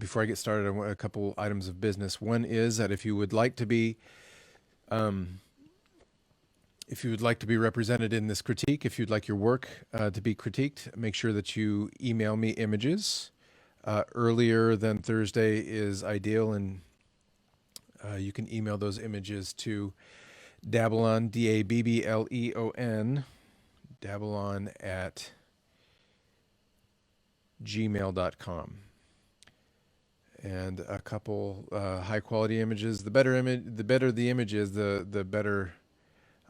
before I get started, I want a couple items of business. One is that um, if you would like to be represented in this critique, if you'd like your work to be critiqued, make sure that you email me images. Earlier than Thursday is ideal, and you can email those images to Dabbleon, Dabbleon, Dabbleon at gmail.com. And a couple high quality images. The better the image is, the better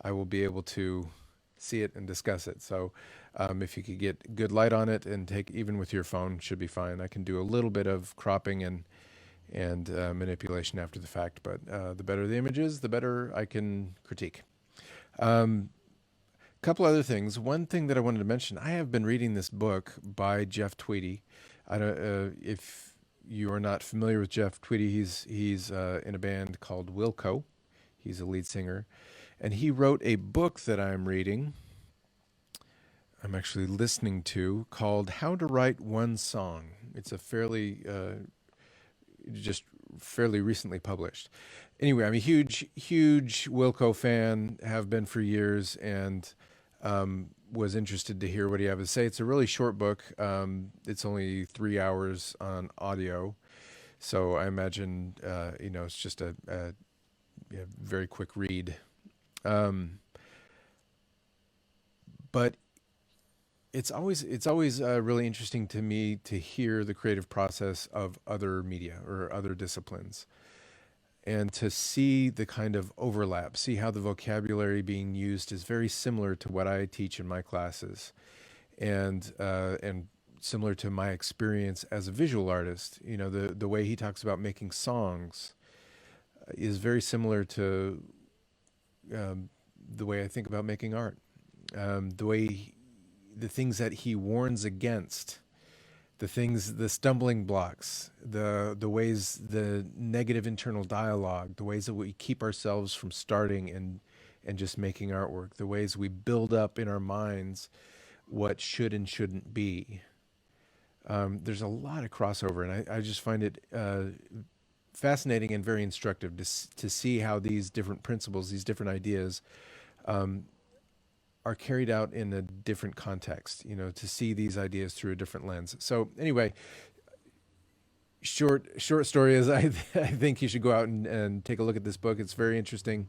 I will be able to see it and discuss it. So if you could get good light on it and take, even with your phone, should be fine. I can do a little bit of cropping and manipulation after the fact, but the better the images, the better I can critique. Couple other things. One thing that I wanted to mention, I have been reading this book by Jeff Tweedy. I don't if you are not familiar with Jeff Tweedy. He's in a band called Wilco. He's a lead singer, and he wrote a book that I'm reading. I'm actually listening to, called "How to Write One Song." It's a just fairly recently published. Anyway, I'm a huge Wilco fan, have been for years, and was interested to hear what he had to say. It's a really short book. It's only 3 hours on audio, so I imagine it's just a very quick read. But it's always really interesting to me to hear the creative process of other media or other disciplines, and to see the kind of overlap, see how the vocabulary being used is very similar to what I teach in my classes, and similar to my experience as a visual artist. The way he talks about making songs is very similar to the way I think about making art. The things that he warns against, the stumbling blocks, the ways, the negative internal dialogue, the ways that we keep ourselves from starting and just making artwork, the ways we build up in our minds what should and shouldn't be. There's a lot of crossover, and I just find it fascinating and very instructive to see how these different principles, these different ideas, are carried out in a different context, to see these ideas through a different lens. So anyway, short story is I think you should go out and take a look at this book. It's very interesting.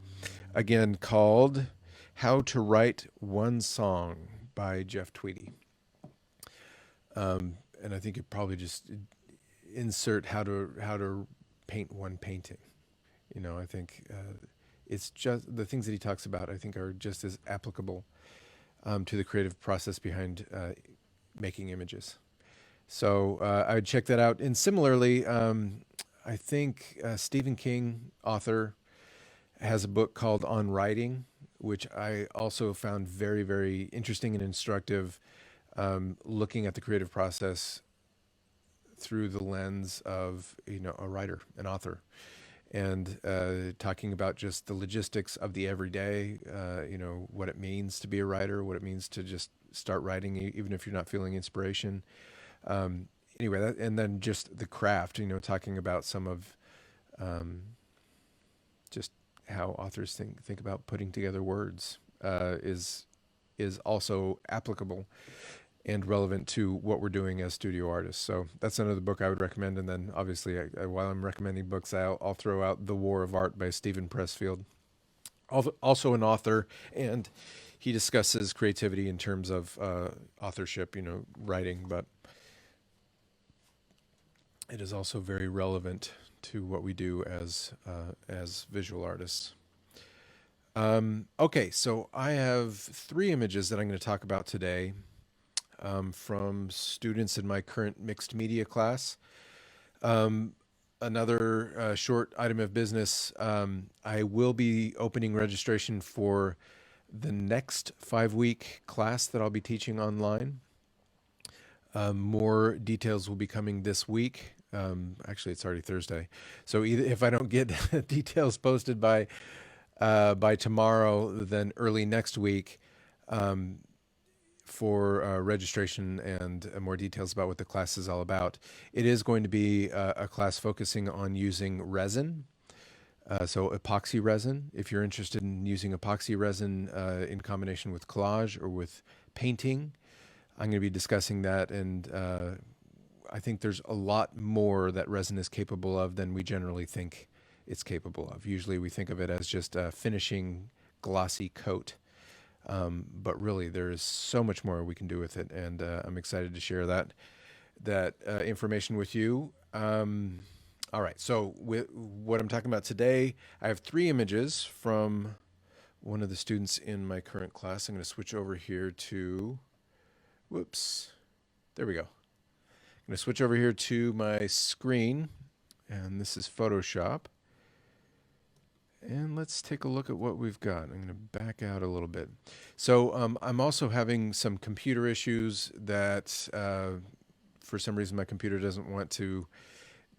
Again, called How to Write One Song by Jeff Tweedy. And I think you probably just insert how to paint one painting. I think it's just the things that he talks about, I think, are just as applicable to the creative process behind making images. So I would check that out. And similarly, I think Stephen King, author, has a book called On Writing, which I also found very, very interesting and instructive, looking at the creative process through the lens of a writer, an author, and talking about just the logistics of the everyday, what it means to be a writer, what it means to just start writing, even if you're not feeling inspiration. Anyway, and then just the craft, talking about some of just how authors think about putting together words, is also applicable and relevant to what we're doing as studio artists. So that's another book I would recommend. And then obviously, while I'm recommending books, I'll throw out The War of Art by Stephen Pressfield, also an author, and he discusses creativity in terms of authorship, writing, but it is also very relevant to what we do as visual artists. Okay, so I have 3 images that I'm going to talk about today, from students in my current mixed media class. Another short item of business. I will be opening registration for the next 5-week class that I'll be teaching online. More details will be coming this week. Actually, it's already Thursday. So either if I don't get details posted by tomorrow, then early next week. for registration and more details about what the class is all about. It is going to be a class focusing on using resin, so epoxy resin. If you're interested in using epoxy resin in combination with collage or with painting, I'm going to be discussing that, and I think there's a lot more that resin is capable of than we generally think it's capable of. Usually we think of it as just a finishing glossy coat. But really, there is so much more we can do with it, and I'm excited to share that information with you. All right, so what I'm talking about today, I have 3 images from one of the students in my current class. I'm going to switch over here to, whoops, there we go. I'm going to switch over here to my screen, and this is Photoshop. And let's take a look at what we've got. I'm going to back out a little bit. So I'm also having some computer issues that for some reason my computer doesn't want to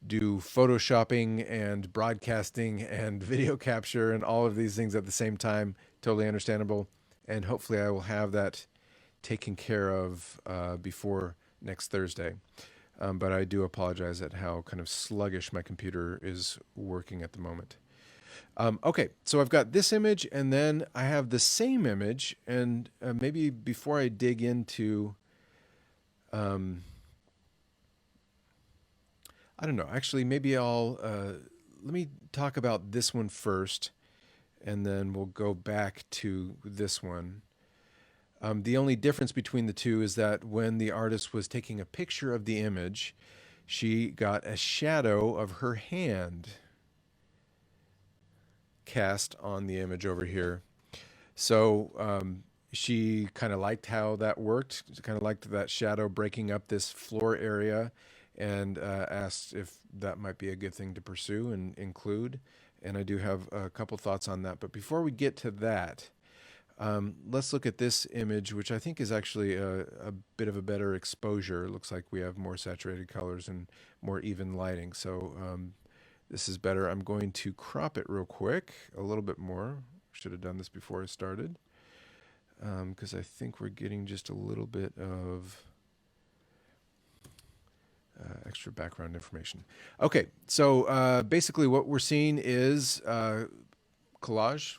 do photoshopping and broadcasting and video capture and all of these things at the same time. Totally understandable. And hopefully I will have that taken care of before next Thursday. But I do apologize at how kind of sluggish my computer is working at the moment. Okay, so I've got this image, and then I have the same image, and maybe before I dig into, I don't know, actually, maybe let me talk about this one first, and then we'll go back to this one. The only difference between the two is that when the artist was taking a picture of the image, she got a shadow of her hand cast on the image over here. So she kind of liked how that worked. She kind of liked that shadow breaking up this floor area, and asked if that might be a good thing to pursue and include. And I do have a couple thoughts on that. But before we get to that, let's look at this image, which I think is actually a bit of a better exposure. It looks like we have more saturated colors and more even lighting. So this is better. I'm going to crop it real quick, a little bit more. Should have done this before I started, because I think we're getting just a little bit of extra background information. Okay, so basically what we're seeing is collage.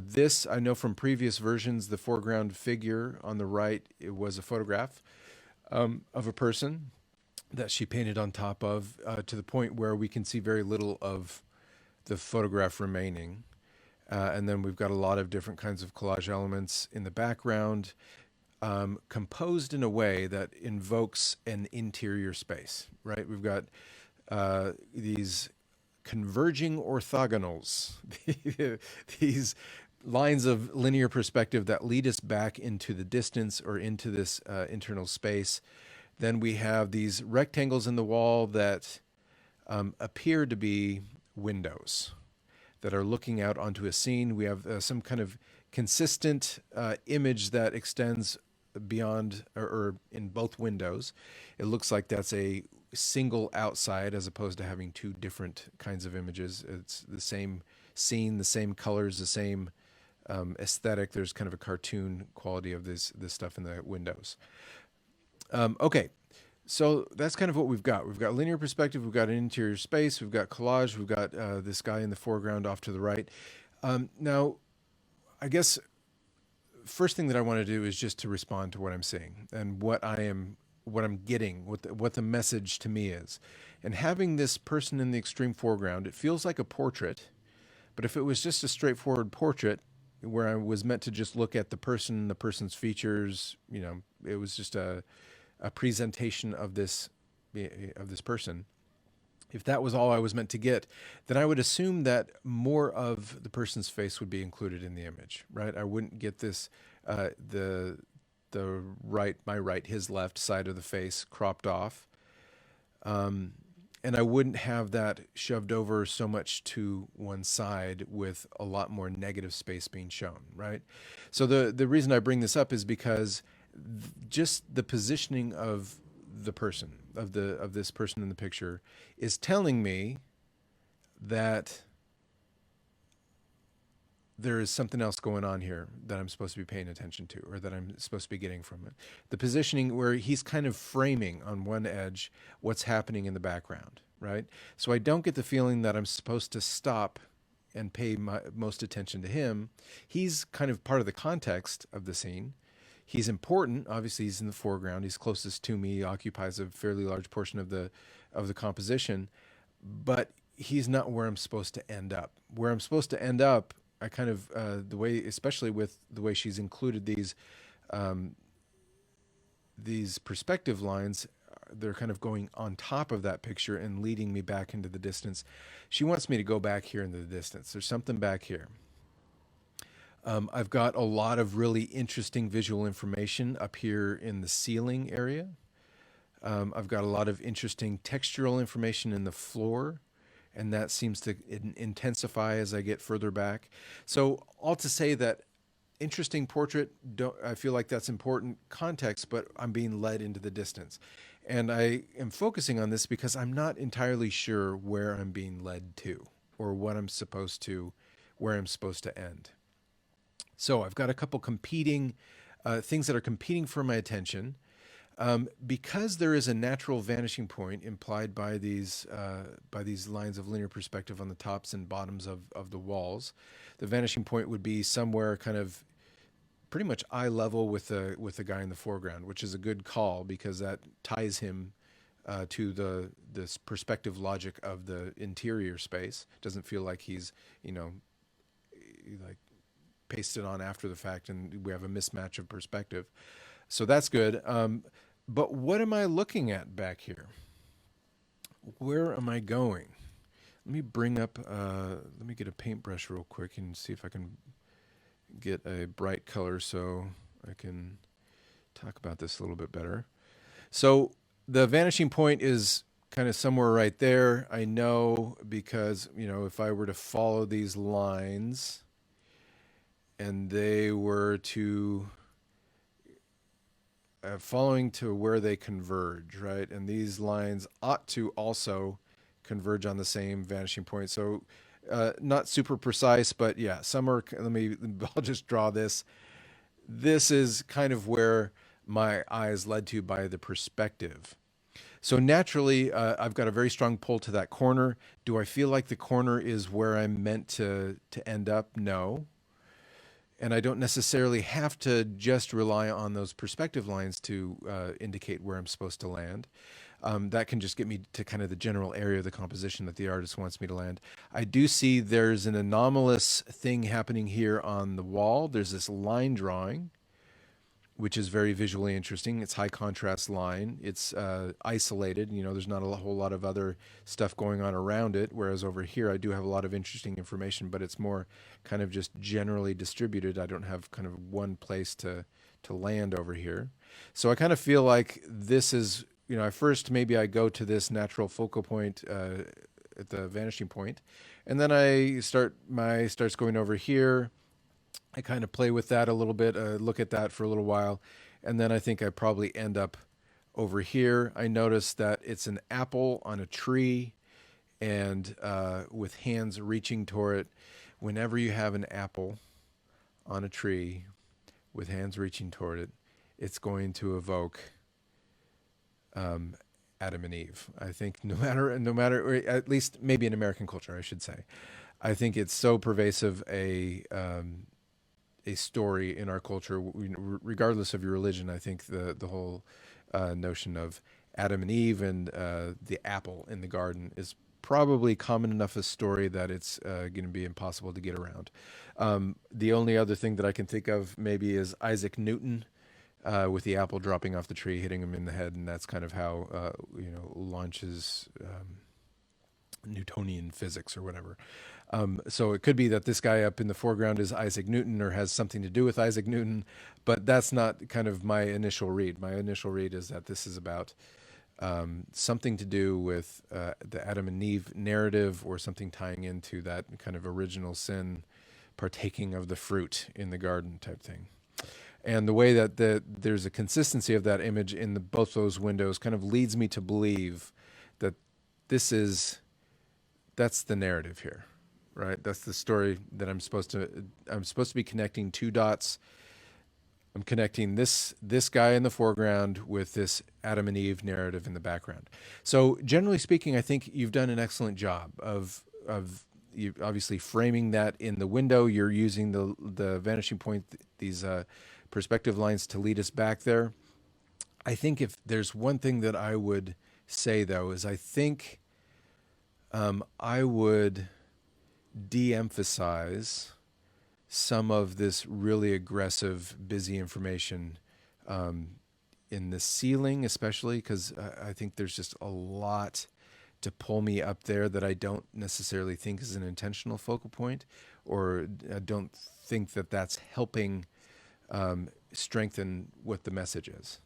This, I know from previous versions, the foreground figure on the right, it was a photograph of a person that she painted on top of, to the point where we can see very little of the photograph remaining. And then we've got a lot of different kinds of collage elements in the background, composed in a way that invokes an interior space, right? We've got these converging orthogonals, these lines of linear perspective that lead us back into the distance or into this internal space. Then we have these rectangles in the wall that appear to be windows that are looking out onto a scene. We have some kind of consistent image that extends beyond or in both windows. It looks like that's a single outside as opposed to having 2 different kinds of images. It's the same scene, the same colors, the same aesthetic. There's kind of a cartoon quality of this stuff in the windows. Okay, so that's kind of what we've got. We've got linear perspective, we've got an interior space, we've got collage, we've got this guy in the foreground off to the right. Now, I guess first thing that I want to do is just to respond to what I'm seeing and what I'm getting, what the message to me is. And having this person in the extreme foreground, it feels like a portrait, but if it was just a straightforward portrait where I was meant to just look at the person, the person's features, you know, it was just a presentation of this person. If that was all I was meant to get, then I would assume that more of the person's face would be included in the image, right? I wouldn't get this, the right, my right, his left side of the face cropped off. And I wouldn't have that shoved over so much to one side with a lot more negative space being shown, right? So the reason I bring this up is because just the positioning of the person, of this person in the picture, is telling me that there is something else going on here that I'm supposed to be paying attention to, or that I'm supposed to be getting from it. The positioning where he's kind of framing on one edge what's happening in the background, right? So I don't get the feeling that I'm supposed to stop and pay my most attention to him. He's kind of part of the context of the scene. He's important. Obviously, he's in the foreground. He's closest to me. He occupies a fairly large portion of the composition, but he's not where I'm supposed to end up. Where I'm supposed to end up, I kind of the way, especially with the way she's included um, these perspective lines, they're kind of going on top of that picture and leading me back into the distance. She wants me to go back here into the distance. There's something back here. I've got a lot of really interesting visual information up here in the ceiling area. I've got a lot of interesting textural information in the floor, and that seems to intensify as I get further back. So, all to say that interesting portrait, don't, I feel like that's important context, but I'm being led into the distance. And I am focusing on this because I'm not entirely sure where I'm being led to, or what I'm supposed to, where I'm supposed to end. So I've got a couple competing things that are competing for my attention. Because there is a natural vanishing point implied by these lines of linear perspective on the tops and bottoms of the walls, the vanishing point would be somewhere kind of pretty much eye level with the guy in the foreground, which is a good call because that ties him to the this perspective logic of the interior space. Doesn't feel like he's, you know, like pasted on after the fact, and we have a mismatch of perspective. So that's good. But what am I looking at back here? Where am I going? Let me bring up, let me get a paintbrush real quick and see if I can get a bright color so I can talk about this a little bit better. So the vanishing point is kind of somewhere right there. I know because, you know, if I were to follow these lines and they were to following to where they converge, right? And these lines ought to also converge on the same vanishing point. So not super precise, but yeah, some are, I'll just draw this. This is kind of where my eye is led to by the perspective. So naturally, I've got a very strong pull to that corner. Do I feel like the corner is where I'm meant to end up? No. And I don't necessarily have to just rely on those perspective lines to indicate where I'm supposed to land. That can just get me to kind of the general area of the composition that the artist wants me to land. I do see there's an anomalous thing happening here on the wall. There's this line drawing, which is very visually interesting. It's high contrast line. It's isolated. You know, there's not a whole lot of other stuff going on around it. Whereas over here, I do have a lot of interesting information, but it's more kind of just generally distributed. I don't have kind of one place to land over here. So I kind of feel like this is, you know, at first maybe I go to this natural focal point at the vanishing point, and then starts going over here. I kind of play with that a little bit, look at that for a little while, and then I think I probably end up over here. I notice that it's an apple on a tree, and with hands reaching toward it. Whenever you have an apple on a tree with hands reaching toward it, it's going to evoke Adam and Eve. I think no matter, or at least maybe in American culture, I should say, I think it's so pervasive a story in our culture, regardless of your religion. I think the whole notion of Adam and Eve and the apple in the garden is probably common enough a story that it's going to be impossible to get around. The only other thing that I can think of maybe is Isaac Newton with the apple dropping off the tree, hitting him in the head, and that's kind of how launches Newtonian physics or whatever. So it could be that this guy up in the foreground is Isaac Newton or has something to do with Isaac Newton, but that's not kind of my initial read. My initial read is that this is about something to do with the Adam and Eve narrative, or something tying into that kind of original sin, partaking of the fruit in the garden type thing. And the way that there's a consistency of that image in both those windows kind of leads me to believe that that's the narrative here, right? That's the story that I'm supposed to be connecting two dots. I'm connecting this guy in the foreground with this Adam and Eve narrative in the background. So generally speaking, I think you've done an excellent job of you obviously framing that in the window. You're using the vanishing point, these perspective lines to lead us back there. I think if there's one thing that I would say though is I think I would de-emphasize some of this really aggressive, busy information um, in the ceiling, especially because I think there's just a lot to pull me up there that I don't necessarily think is an intentional focal point, or I don't think that that's helping strengthen what the message is.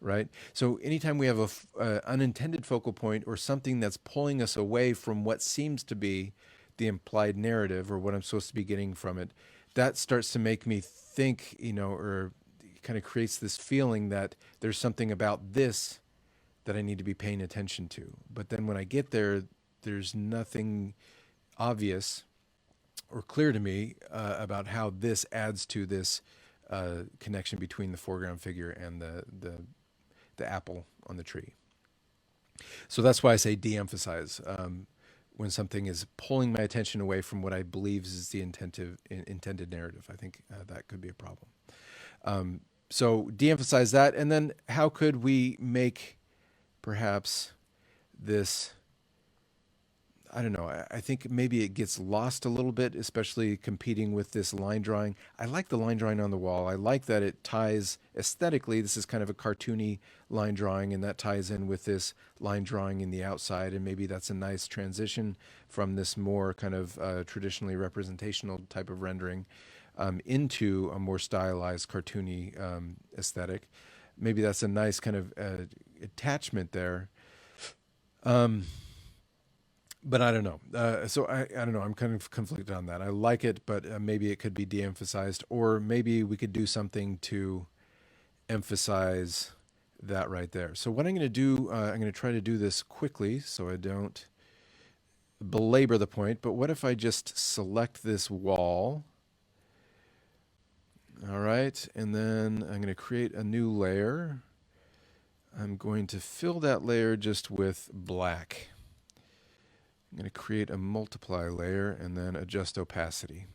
Right. So anytime we have a unintended focal point or something that's pulling us away from what seems to be the implied narrative or what I'm supposed to be getting from it, that starts to make me think, or kind of creates this feeling that there's something about this that I need to be paying attention to. But then when I get there, there's nothing obvious or clear to me about how this adds to this connection between the foreground figure and the apple on the tree. So that's why I say de-emphasize when something is pulling my attention away from what I believe is the intended narrative. I think that could be a problem. So de-emphasize that, and then how could we make perhaps this, I don't know, I think maybe it gets lost a little bit, especially competing with this line drawing. I like the line drawing on the wall. I like that it ties aesthetically. This is kind of a cartoony line drawing, and that ties in with this line drawing in the outside. And maybe that's a nice transition from this more kind of traditionally representational type of rendering into a more stylized, cartoony aesthetic. Maybe that's a nice kind of attachment there. But I don't know. So I don't know. I'm kind of conflicted on that. I like it, but maybe it could be de-emphasized, or maybe we could do something to emphasize that right there. So what I'm going to do, I'm going to try to do this quickly so I don't belabor the point. But what if I just select this wall? All right. And then I'm going to create a new layer. I'm going to fill that layer just with black. I'm going to create a multiply layer and then adjust opacity.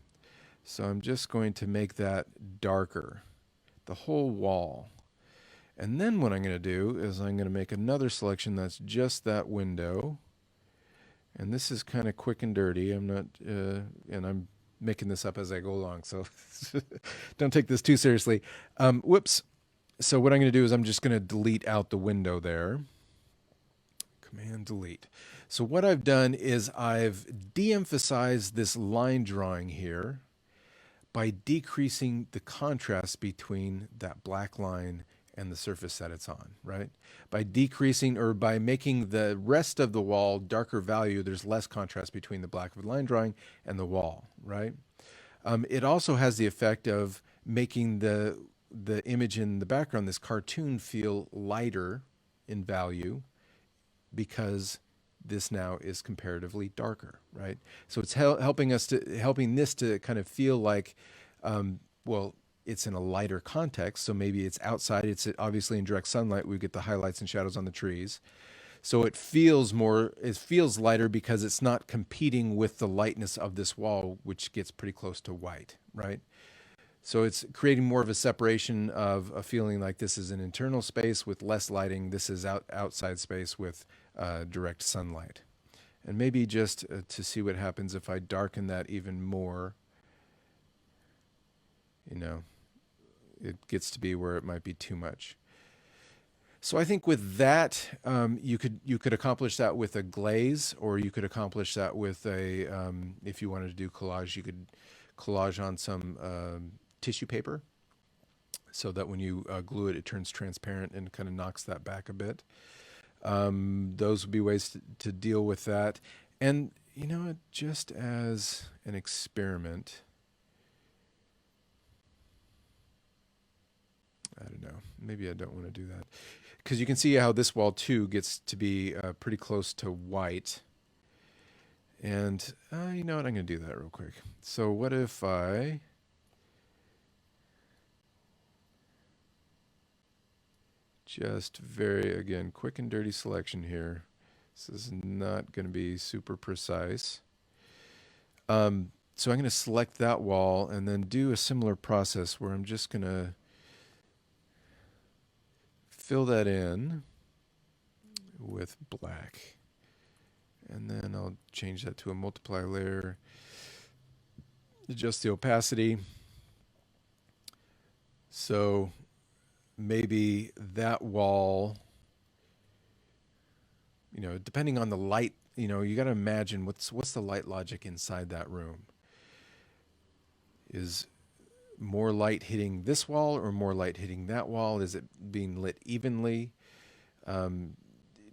So I'm just going to make that darker, the whole wall. And then what I'm going to do is I'm going to make another selection that's just that window. And this is kind of quick and dirty. I'm not, and I'm making this up as I go along, so don't take this too seriously. Whoops. So what I'm going to do is I'm just going to delete out the window there. Command delete. So what I've done is I've de-emphasized this line drawing here by decreasing the contrast between that black line and the surface that it's on, right? By decreasing or by making the rest of the wall darker value, there's less contrast between the black of the line drawing and the wall, right? It also has the effect of making the image in the background, this cartoon, feel lighter in value because this now is comparatively darker, right? So it's helping this to kind of feel like, well, it's in a lighter context. So maybe it's outside. It's obviously in direct sunlight. We get the highlights and shadows on the trees. So it feels lighter because it's not competing with the lightness of this wall, which gets pretty close to white, right? So it's creating more of a separation of a feeling like this is an internal space with less lighting. This is outside space with direct sunlight. And maybe just to see what happens if I darken that even more, it gets to be where it might be too much. So I think with that, you could accomplish that with a glaze, or you could accomplish that with a, if you wanted to do collage, you could collage on some tissue paper so that when you glue it, it turns transparent and kind of knocks that back a bit. Those would be ways to deal with that. And, just as an experiment, I don't know, maybe I don't want to do that. Because you can see how this wall too gets to be pretty close to white. And you know what? I'm going to do that real quick. So what if I just again, quick and dirty selection here. This is not going to be super precise. So I'm going to select that wall and then do a similar process where I'm just going to fill that in with black. And then I'll change that to a multiply layer, adjust the opacity. So maybe that wall, you know, depending on the light, you know, you got to imagine what's the light logic inside that room. Is more light hitting this wall or more light hitting that wall? Is it being lit evenly?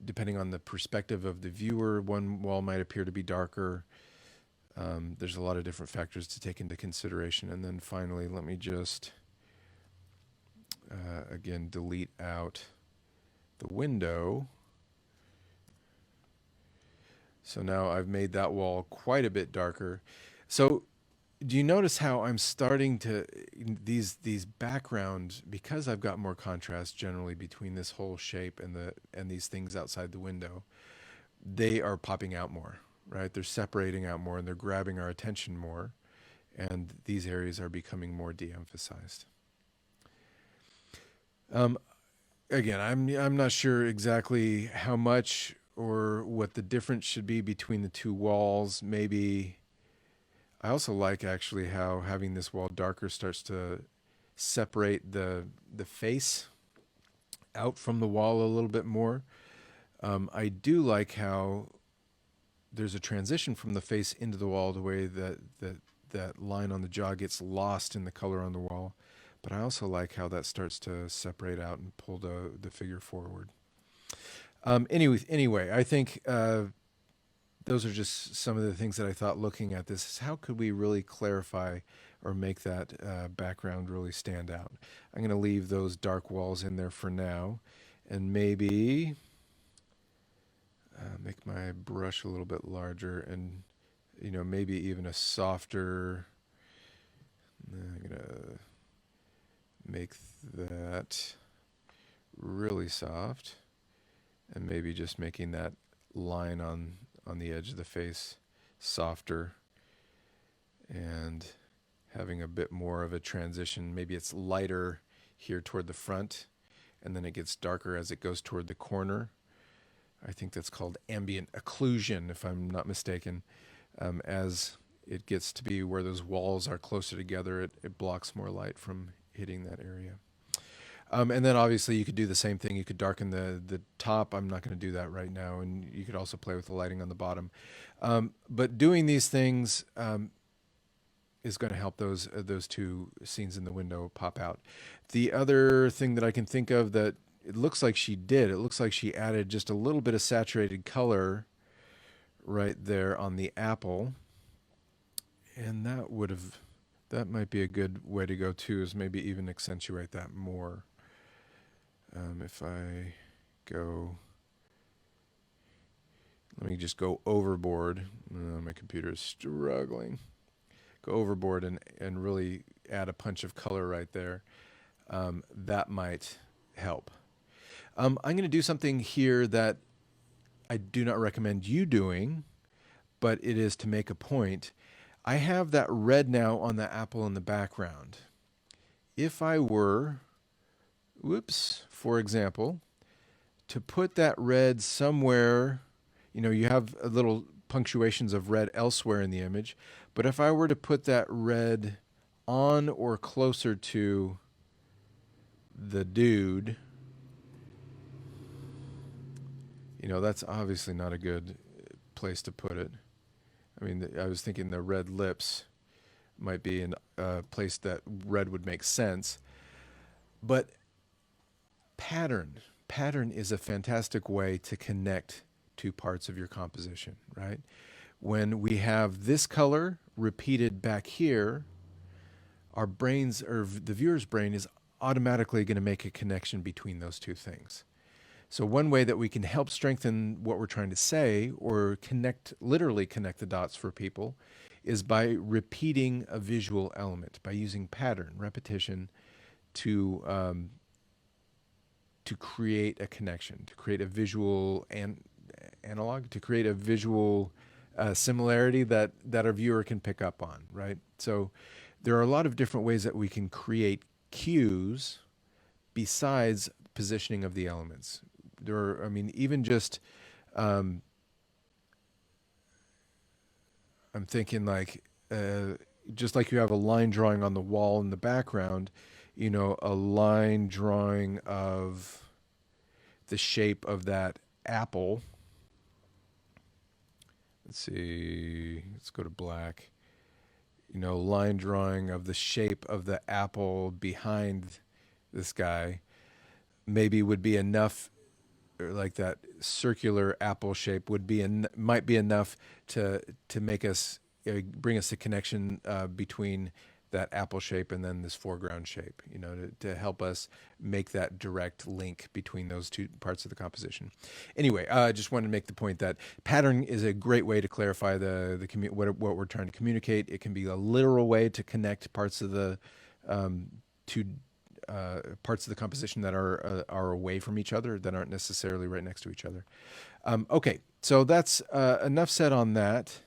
Depending on the perspective of the viewer, one wall might appear to be darker. There's a lot of different factors to take into consideration. And then finally, let me just, again, delete out the window. So now I've made that wall quite a bit darker. So do you notice how I'm starting to, these backgrounds, because I've got more contrast generally between this whole shape and these things outside the window, they are popping out more, right? They're separating out more and they're grabbing our attention more. And these areas are becoming more de-emphasized. Again, I'm not sure exactly how much or what the difference should be between the two walls. Maybe I also like actually how having this wall darker starts to separate the face out from the wall a little bit more. I do like how there's a transition from the face into the wall, the way that line on the jaw gets lost in the color on the wall. But I also like how that starts to separate out and pull the figure forward. Anyway, I think those are just some of the things that I thought looking at this is how could we really clarify or make that background really stand out. I'm going to leave those dark walls in there for now and maybe make my brush a little bit larger and, you know, maybe even a softer, I'm going to make that really soft and maybe just making that line on the edge of the face softer and having a bit more of a transition. Maybe it's lighter here toward the front and then it gets darker as it goes toward the corner. I think that's called ambient occlusion, if I'm not mistaken. As it gets to be where those walls are closer together, it blocks more light from hitting that area. And then obviously you could do the same thing. You could darken the top. I'm not going to do that right now. And you could also play with the lighting on the bottom. But doing these things is going to help those two scenes in the window pop out. The other thing that I can think of that it looks like she did, it looks like she added just a little bit of saturated color right there on the apple. And that might be a good way to go too, is maybe even accentuate that more. If I go, let me just go overboard. My computer is struggling. Go overboard and really add a punch of color right there. That might help. I'm going to do something here that I do not recommend you doing, but it is to make a point. I have that red now on the apple in the background. If I were, for example, to put that red somewhere, you know, you have little punctuations of red elsewhere in the image, but if I were to put that red on or closer to the dude, you know, that's obviously not a good place to put it. I mean, I was thinking the red lips might be in a place that red would make sense. But pattern is a fantastic way to connect two parts of your composition, right? When we have this color repeated back here, our brains, or the viewer's brain, is automatically going to make a connection between those two things. So one way that we can help strengthen what we're trying to say or literally connect the dots for people is by repeating a visual element, by using pattern, repetition to create a connection, to create a visual analog, to create a visual similarity that our viewer can pick up on, right? So there are a lot of different ways that we can create cues besides positioning of the elements. There are, I mean, even just, I'm thinking like, just like you have a line drawing on the wall in the background, you know, a line drawing of the shape of that apple. Let's see, let's go to black. You know, line drawing of the shape of the apple behind this guy maybe would be enough, or like that circular apple shape would be might be enough to make us bring us a connection between that apple shape and then this foreground shape, you know, to help us make that direct link between those two parts of the composition. Anyway, I just wanted to make the point that pattern is a great way to clarify what we're trying to communicate. It can be a literal way to connect parts of the parts of the composition that are away from each other, that aren't necessarily right next to each other. Okay, so that's enough said on that.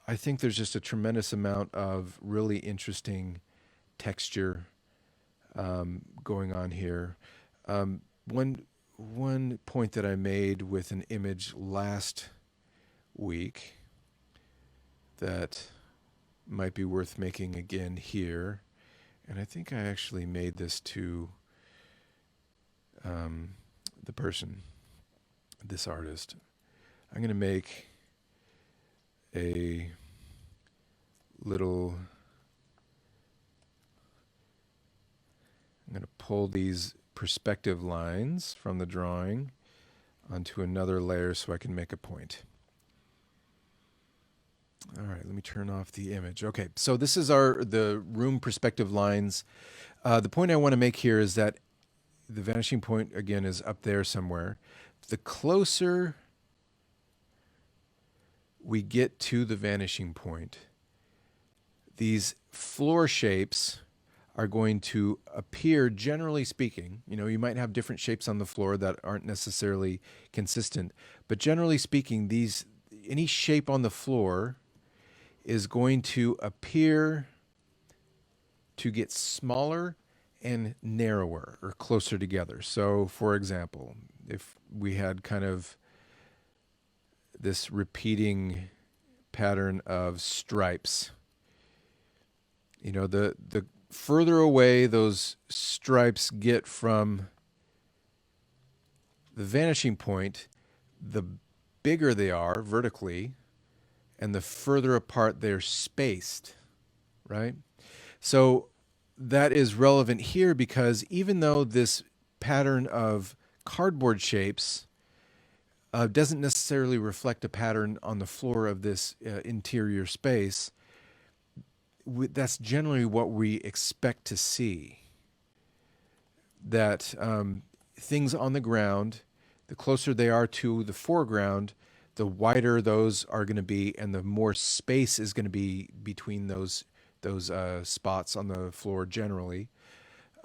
I think there's just a tremendous amount of really interesting texture going on here. One point that I made with an image last week that might be worth making again here, and I think I actually made this to the person, this artist. I'm going to make a little, I'm going to pull these perspective lines from the drawing onto another layer so I can make a point. All right, let me turn off the image. Okay, so this is the room perspective lines. The point I want to make here is that the vanishing point, again, is up there somewhere. The closer we get to the vanishing point, these floor shapes are going to appear, generally speaking, you know, you might have different shapes on the floor that aren't necessarily consistent, but generally speaking, any shape on the floor is going to appear to get smaller and narrower or closer together. So, for example, if we had kind of this repeating pattern of stripes, you know, the further away those stripes get from the vanishing point, the bigger they are vertically, and the further apart they're spaced, right? So that is relevant here because even though this pattern of cardboard shapes doesn't necessarily reflect a pattern on the floor of this interior space, that's generally what we expect to see. That things on the ground, the closer they are to the foreground, the wider those are going to be, and the more space is going to be between those spots on the floor generally.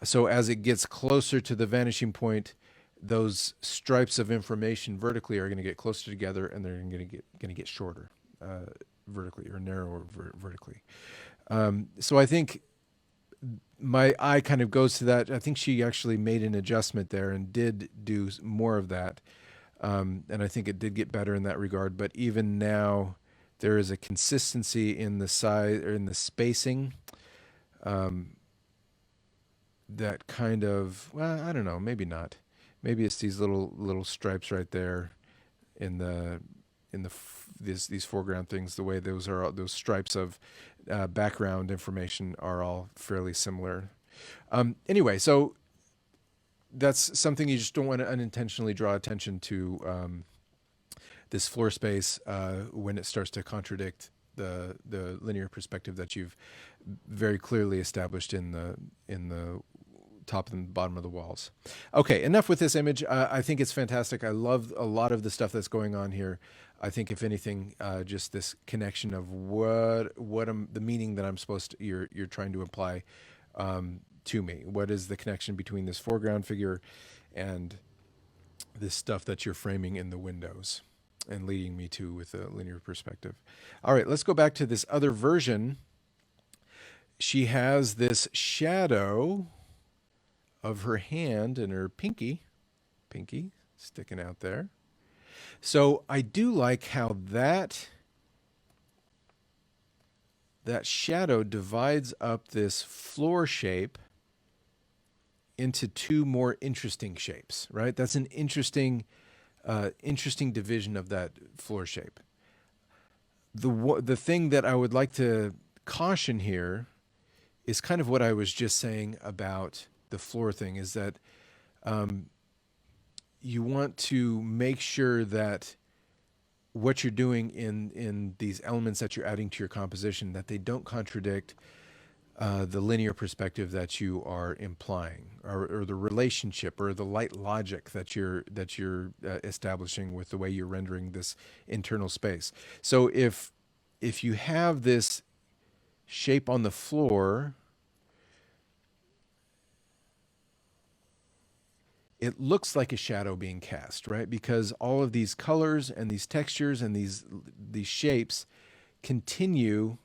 So as it gets closer to the vanishing point, those stripes of information vertically are going to get closer together, and they're going to get shorter vertically, or narrower vertically. So I think my eye kind of goes to that. I think she actually made an adjustment there and did do more of that. And I think it did get better in that regard. But even now, there is a consistency in the size or in the spacing that kind of, well, I don't know, maybe not. Maybe it's these little stripes right there in these foreground things. The way those stripes of background information are all fairly similar. Anyway, so that's something you just don't want to unintentionally draw attention to, this floor space when it starts to contradict the linear perspective that you've very clearly established in the top and bottom of the walls. Okay, enough with this image. I think it's fantastic. I love a lot of the stuff that's going on here. I think, if anything, just this connection of the meaning that I'm supposed to, you're trying to apply to me. What is the connection between this foreground figure and this stuff that you're framing in the windows and leading me to with a linear perspective? All right, let's go back to this other version. She has this shadow of her hand and her pinky sticking out there. So I do like how that shadow divides up this floor shape into two more interesting shapes, right? That's an interesting division of that floor shape. The thing that I would like to caution here is kind of what I was just saying about the floor thing, is that you want to make sure that what you're doing in these elements that you're adding to your composition, that they don't contradict the linear perspective that you are implying, or the relationship or the light logic that you're establishing with the way you're rendering this internal space. So if you have this shape on the floor, it looks like a shadow being cast, right? Because all of these colors and these textures and these shapes continue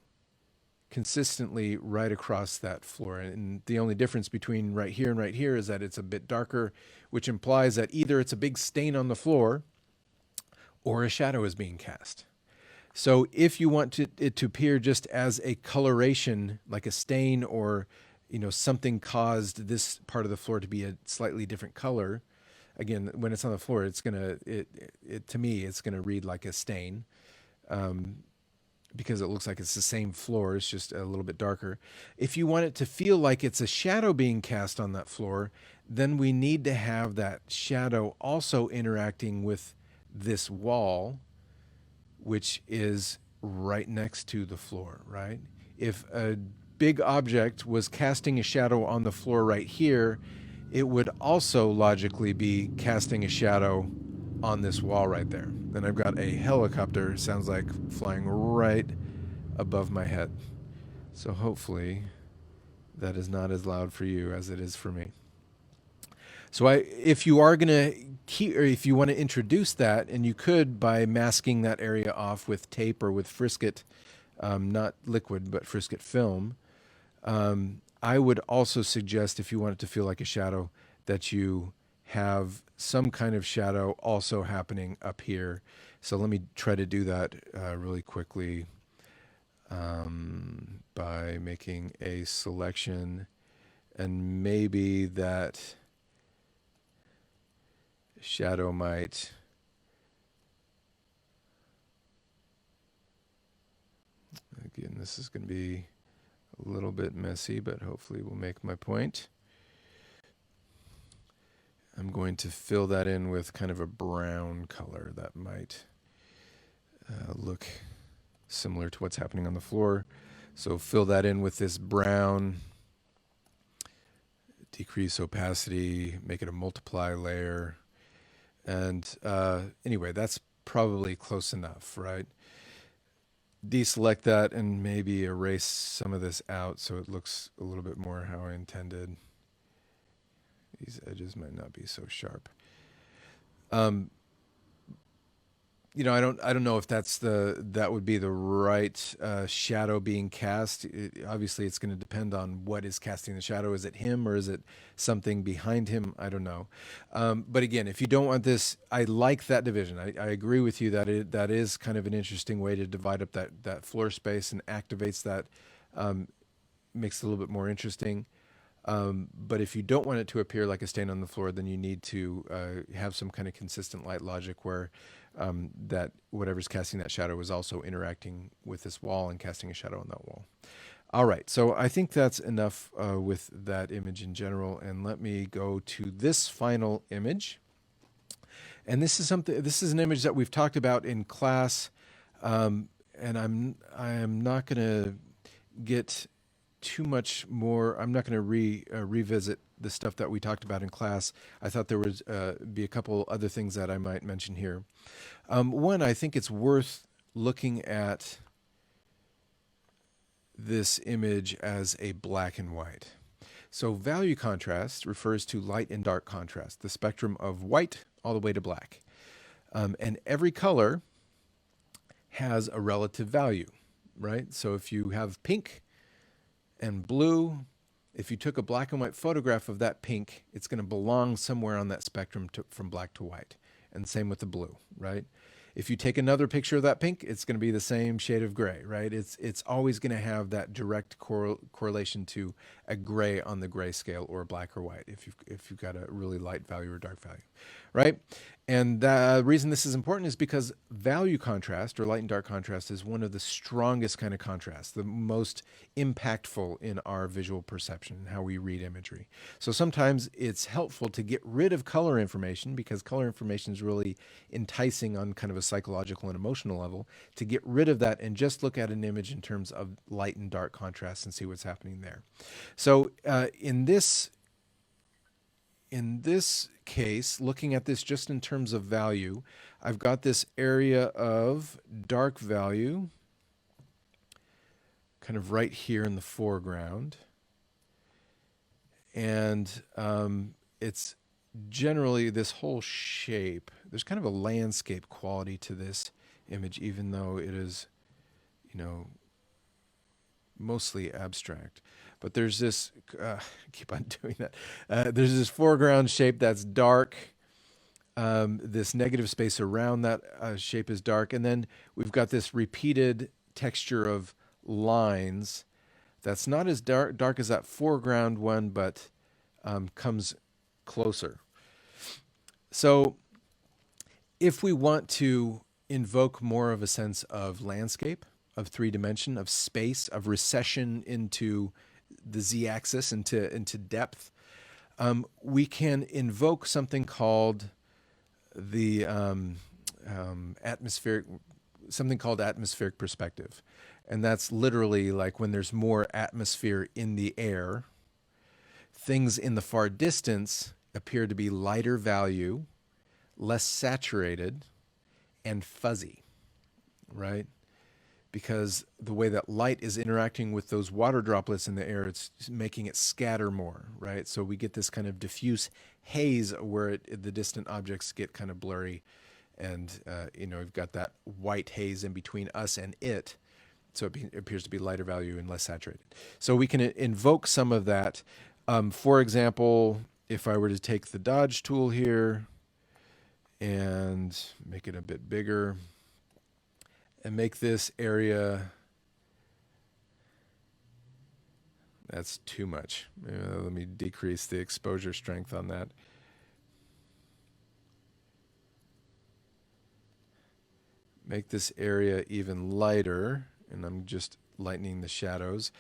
consistently right across that floor. And the only difference between right here and right here is that it's a bit darker, which implies that either it's a big stain on the floor or a shadow is being cast. So if you want it to appear just as a coloration, like a stain, or something caused this part of the floor to be a slightly different color, again, when it's on the floor, it's gonna to me it's gonna read like a stain, because it looks like it's the same floor, it's just a little bit darker. If you want it to feel like it's a shadow being cast on that floor, then we need to have that shadow also interacting with this wall, which is right next to the floor, right? If a big object was casting a shadow on the floor right here, it would also logically be casting a shadow on this wall right there. Then I've got a helicopter, sounds like, flying right above my head. So hopefully that is not as loud for you as it is for me. So if you are going to keep, or if you want to introduce that, and you could by masking that area off with tape or with Frisket, not liquid, but Frisket film, I would also suggest, if you want it to feel like a shadow, that you have some kind of shadow also happening up here. So let me try to do that really quickly by making a selection, and maybe that shadow might again, this is going to be a little bit messy, but hopefully will make my point. I'm going to fill that in with kind of a brown color that might look similar to what's happening on the floor. So fill that in with this brown, decrease opacity, make it a multiply layer. And anyway, that's probably close enough, right? Deselect that and maybe erase some of this out so it looks a little bit more how I intended. These edges might not be so sharp. I don't know if that would be the right shadow being cast. Obviously, it's going to depend on what is casting the shadow. Is it him or is it something behind him? I don't know. But again, if you don't want this, I like that division. I agree with you that that is kind of an interesting way to divide up that floor space and activates that, makes it a little bit more interesting. But if you don't want it to appear like a stain on the floor, then you need to have some kind of consistent light logic where that whatever's casting that shadow is also interacting with this wall and casting a shadow on that wall. All right, so I think that's enough with that image in general, and let me go to this final image. And this is an image that we've talked about in class, and I am not going to get too much more. I'm not going to revisit the stuff that we talked about in class. I thought there would be a couple other things that I might mention here. One, I think it's worth looking at this image as a black and white. So value contrast refers to light and dark contrast, the spectrum of white all the way to black. And every color has a relative value, right? So if you have pink and blue, if you took a black and white photograph of that pink, it's going to belong somewhere on that spectrum from black to white. And same with the blue, right? If you take another picture of that pink, it's going to be the same shade of gray, right? It's always going to have that direct correlation to a gray on the gray scale, or black or white if you've got a really light value or dark value, right? And the reason this is important is because value contrast, or light and dark contrast, is one of the strongest kind of contrasts, the most impactful in our visual perception and how we read imagery. So sometimes it's helpful to get rid of color information, because color information is really enticing on kind of a psychological and emotional level, to get rid of that and just look at an image in terms of light and dark contrast and see what's happening there. So in this case, looking at this just in terms of value, I've got this area of dark value kind of right here in the foreground. And it's generally this whole shape. There's kind of a landscape quality to this image, even though it is, mostly abstract. But there's this, keep on doing that. There's this foreground shape that's dark. This negative space around that shape is dark. And then we've got this repeated texture of lines that's not as dark as that foreground one, but comes closer. So if we want to invoke more of a sense of landscape, of three dimension, of space, of recession into the z-axis, into depth, we can invoke something called the atmospheric perspective. And that's literally like when there's more atmosphere in the air, things in the far distance appear to be lighter value, less saturated, and fuzzy, right? Because the way that light is interacting with those water droplets in the air, it's making it scatter more, right? So we get this kind of diffuse haze where the distant objects get kind of blurry, and we've got that white haze in between us and it, so it appears to be lighter value and less saturated. So we can invoke some of that. For example, if I were to take the Dodge tool here and make it a bit bigger, and make this area, that's too much. Let me decrease the exposure strength on that. Make this area even lighter, and I'm just lightening the shadows.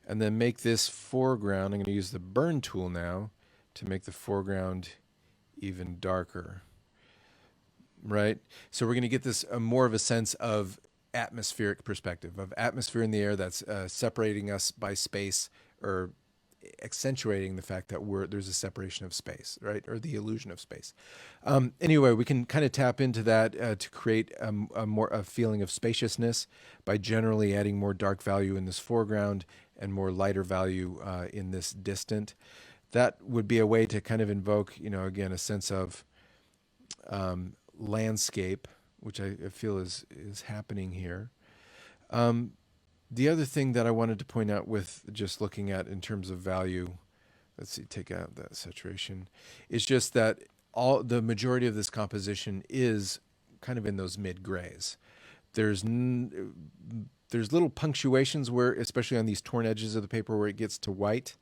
And then make this foreground, I'm going to use the burn tool now to make the foreground even darker, right? So we're going to get this more of a sense of atmospheric perspective, of atmosphere in the air that's separating us by space, or accentuating the fact that there's a separation of space, right? Or the illusion of space. Anyway, we can kind of tap into that to create a feeling of spaciousness by generally adding more dark value in this foreground and more lighter value in this distant. That would be a way to kind of invoke, again, a sense of landscape, which I feel is happening here. The other thing that I wanted to point out with just looking at in terms of value, let's see, take out that saturation, is just that the majority of this composition is kind of in those mid grays. There's little punctuations where, especially on these torn edges of the paper, where it gets to white.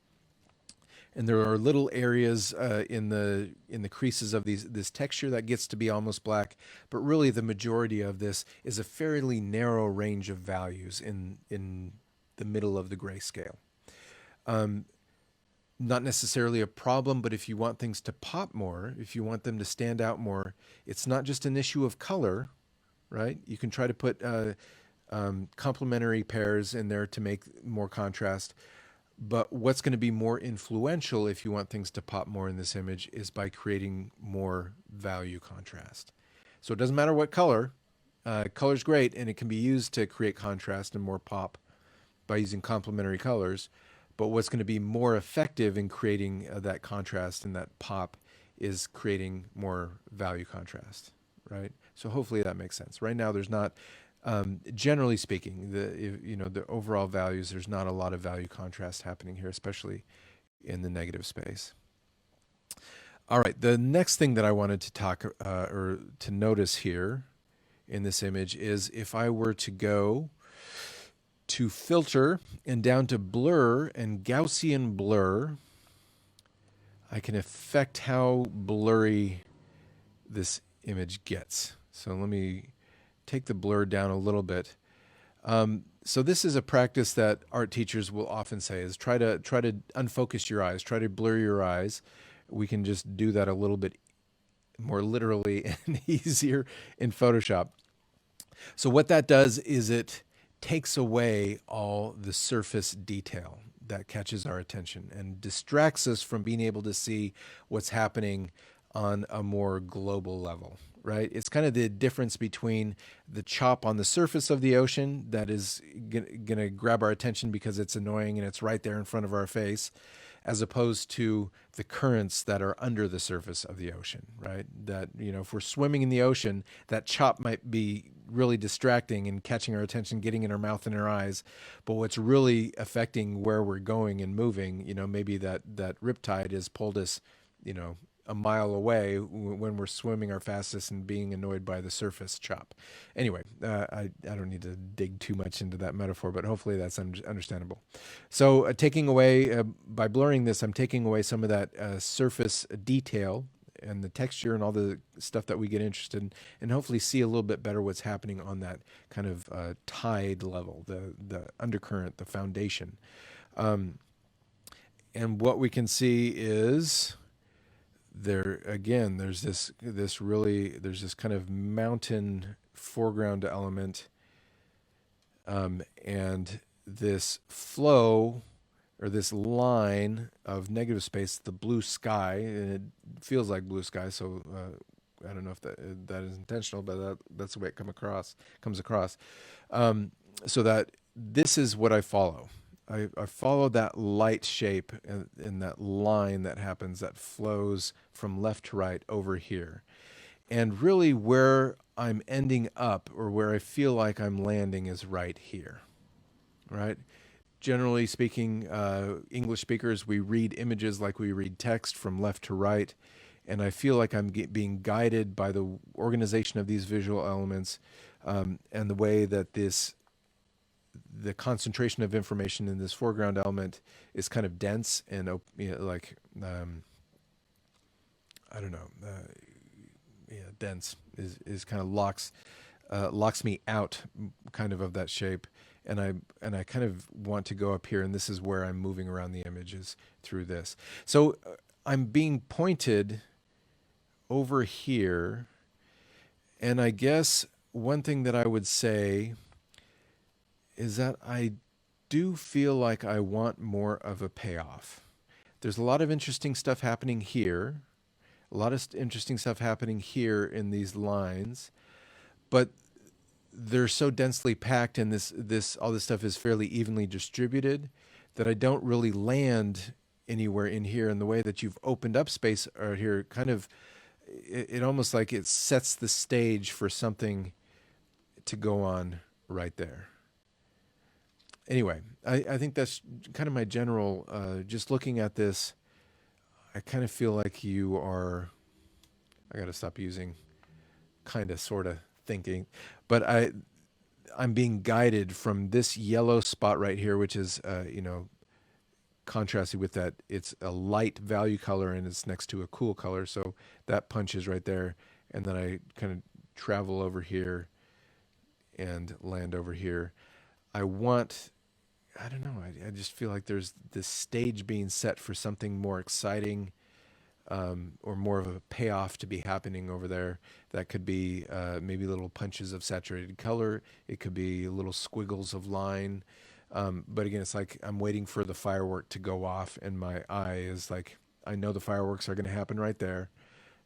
And there are little areas in the creases of this texture that gets to be almost black, but really the majority of this is a fairly narrow range of values in the middle of the grayscale. Not necessarily a problem, but if you want things to pop more, if you want them to stand out more, it's not just an issue of color, right? You can try to put complementary pairs in there to make more contrast. But what's going to be more influential if you want things to pop more in this image is by creating more value contrast. So it doesn't matter what color. Color's great, and it can be used to create contrast and more pop by using complementary colors. But what's going to be more effective in creating that contrast and that pop is creating more value contrast, right? So hopefully that makes sense. Right now, there's not, generally speaking, the overall values. There's not a lot of value contrast happening here, especially in the negative space. All right, the next thing that I wanted to talk or to notice here in this image is if I were to go to filter and down to blur and Gaussian blur, I can affect how blurry this image gets. So let me take the blur down a little bit. So this is a practice that art teachers will often say is try to unfocus your eyes, try to blur your eyes. We can just do that a little bit more literally and easier in Photoshop. So what that does is it takes away all the surface detail that catches our attention and distracts us from being able to see what's happening on a more global level, right? It's kind of the difference between the chop on the surface of the ocean that is going to grab our attention because it's annoying and it's right there in front of our face, as opposed to the currents that are under the surface of the ocean, right? That, if we're swimming in the ocean, that chop might be really distracting and catching our attention, getting in our mouth and our eyes. But what's really affecting where we're going and moving, maybe that riptide has pulled us, a mile away when we're swimming our fastest and being annoyed by the surface chop. Anyway, I don't need to dig too much into that metaphor, but hopefully that's understandable. So taking away, by blurring this, I'm taking away some of that surface detail and the texture and all the stuff that we get interested in, and hopefully see a little bit better what's happening on that kind of tide level, the undercurrent, the foundation. And what we can see is there again. There's this kind of mountain foreground element, and this flow or this line of negative space, the blue sky, and it feels like blue sky. So I don't know if that is intentional, but that's the way it comes across. So that this is what I follow. I follow that light shape and that line that happens that flows from left to right over here. And really where I'm ending up or where I feel like I'm landing is right here, right? Generally speaking, English speakers, we read images like we read text from left to right. And I feel like I'm being guided by the organization of these visual elements and the way that the concentration of information in this foreground element is kind of dense and I don't know, dense is kind of locks me out kind of that shape. And I kind of want to go up here, and this is where I'm moving around the images through this. So I'm being pointed over here, and I guess one thing that I would say is that I do feel like I want more of a payoff. There's a lot of interesting stuff happening here, a lot of interesting stuff happening here in these lines, but they're so densely packed and all this stuff is fairly evenly distributed that I don't really land anywhere in here. And the way that you've opened up space right here kind of, it almost like it sets the stage for something to go on right there. Anyway, I think that's kind of my general, just looking at this, I kind of feel like I got to stop using kind of, sort of thinking, but I'm being guided from this yellow spot right here, which is, contrasted with that. It's a light value color and it's next to a cool color. So that punches right there. And then I kind of travel over here and land over here. I don't know. I just feel like there's this stage being set for something more exciting, or more of a payoff to be happening over there. That could be maybe little punches of saturated color. It could be little squiggles of line. But again, it's like I'm waiting for the firework to go off, and my eye is like, I know the fireworks are going to happen right there,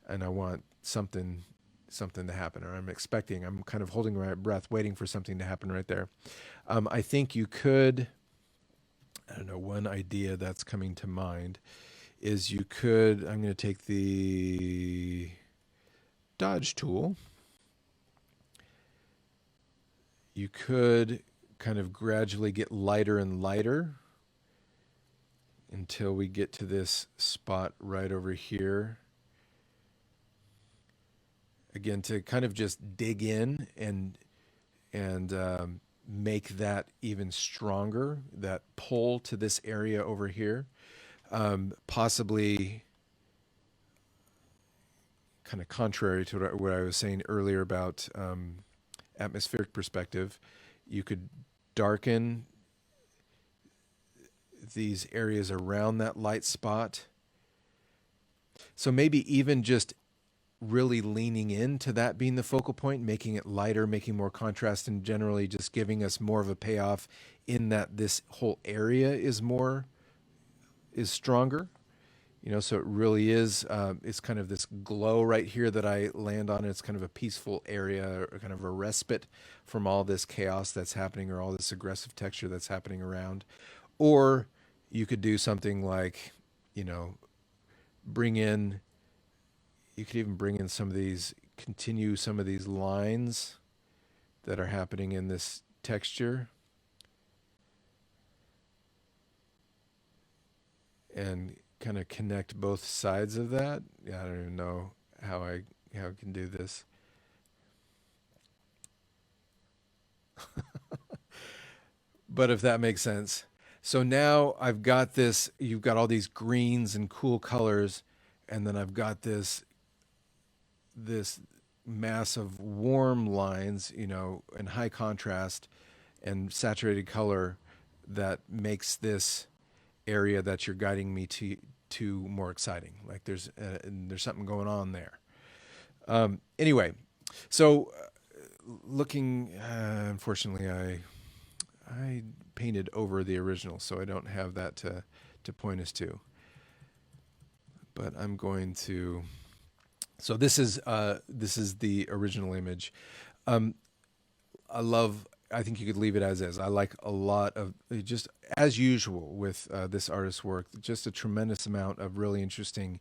and I want something to happen, or I'm kind of holding my breath, waiting for something to happen right there. I think you could, I don't know, one idea that's coming to mind is you could, I'm going to take the dodge tool. You could kind of gradually get lighter and lighter until we get to this spot right over here. Again, to kind of just dig in and make that even stronger, that pull to this area over here. Possibly kind of contrary to what I was saying earlier about atmospheric perspective, you could darken these areas around that light spot. So maybe even just really leaning into that being the focal point, making it lighter, making more contrast, and generally just giving us more of a payoff in that this whole area is stronger. So it really is, it's kind of this glow right here that I land on. It's kind of a peaceful area, or kind of a respite from all this chaos that's happening, or all this aggressive texture that's happening around. Or you could do something like, you know, bring in, you could even bring in continue some of these lines that are happening in this texture, and kind of connect both sides of that. Yeah, I don't even know how I can do this. But if that makes sense. So now I've got this, you've got all these greens and cool colors, and then I've got this mass of warm lines, and high contrast and saturated color that makes this area that you're guiding me to more exciting. Like there's something going on there. Anyway, so looking, unfortunately, I painted over the original, so I don't have that to point us to. But I'm going to. So this is the original image. I think you could leave it as is. I like a lot of, just as usual with this artist's work, just a tremendous amount of really interesting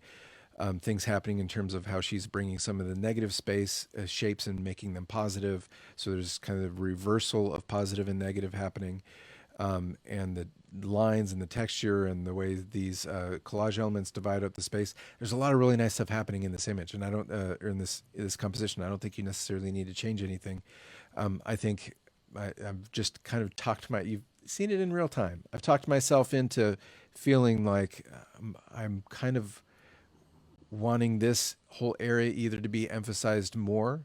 things happening in terms of how she's bringing some of the negative space shapes and making them positive. So there's kind of reversal of positive and negative happening, and the lines and the texture and the way these collage elements divide up the space. There's a lot of really nice stuff happening in this image, and I don't, or in this composition. I don't think you necessarily need to change anything. I think I've just kind of you've seen it in real time. I've talked myself into feeling like I'm kind of wanting this whole area either to be emphasized more.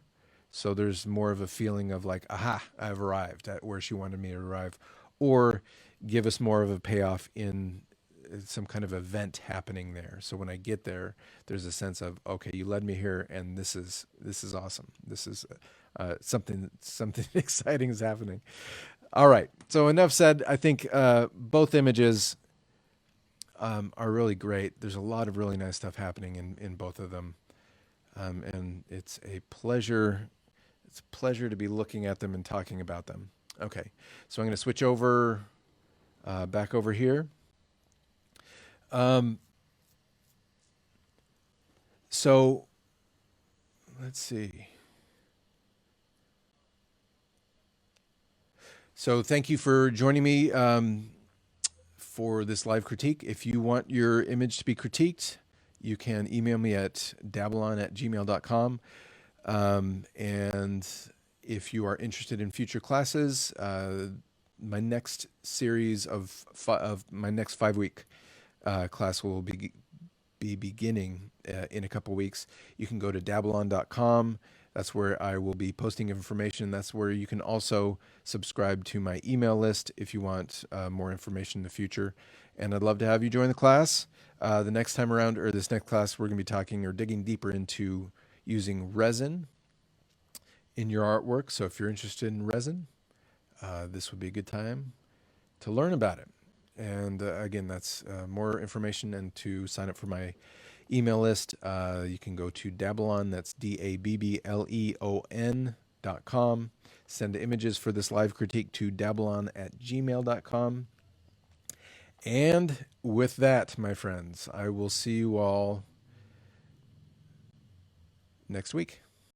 So there's more of a feeling of like, aha, I've arrived at where she wanted me to arrive, or give us more of a payoff in some kind of event happening there. So when I get there, there's a sense of, okay, you led me here, and this is awesome. This is something exciting is happening. All right. So enough said. I think both images are really great. There's a lot of really nice stuff happening in both of them, and it's a pleasure. It's a pleasure to be looking at them and talking about them. Okay, so I'm going to switch over back over here. So let's see. So thank you for joining me for this live critique. If you want your image to be critiqued, you can email me at dabbleon@gmail.com. And if you are interested in future classes, my next series of my next 5-week class will be beginning in a couple weeks. You can go to dabbleon.com. That's where I will be posting information. That's where you can also subscribe to my email list if you want more information in the future. And I'd love to have you join the class. The next time around, or this next class, we're going to be talking or digging deeper into using resin in your artwork. So if you're interested in resin, this would be a good time to learn about it. And again, that's more information, and to sign up for my email list, you can go to Dabbleon, that's DABBLEON.com. Send images for this live critique to dabbleon@gmail.com. And with that, my friends, I will see you all next week.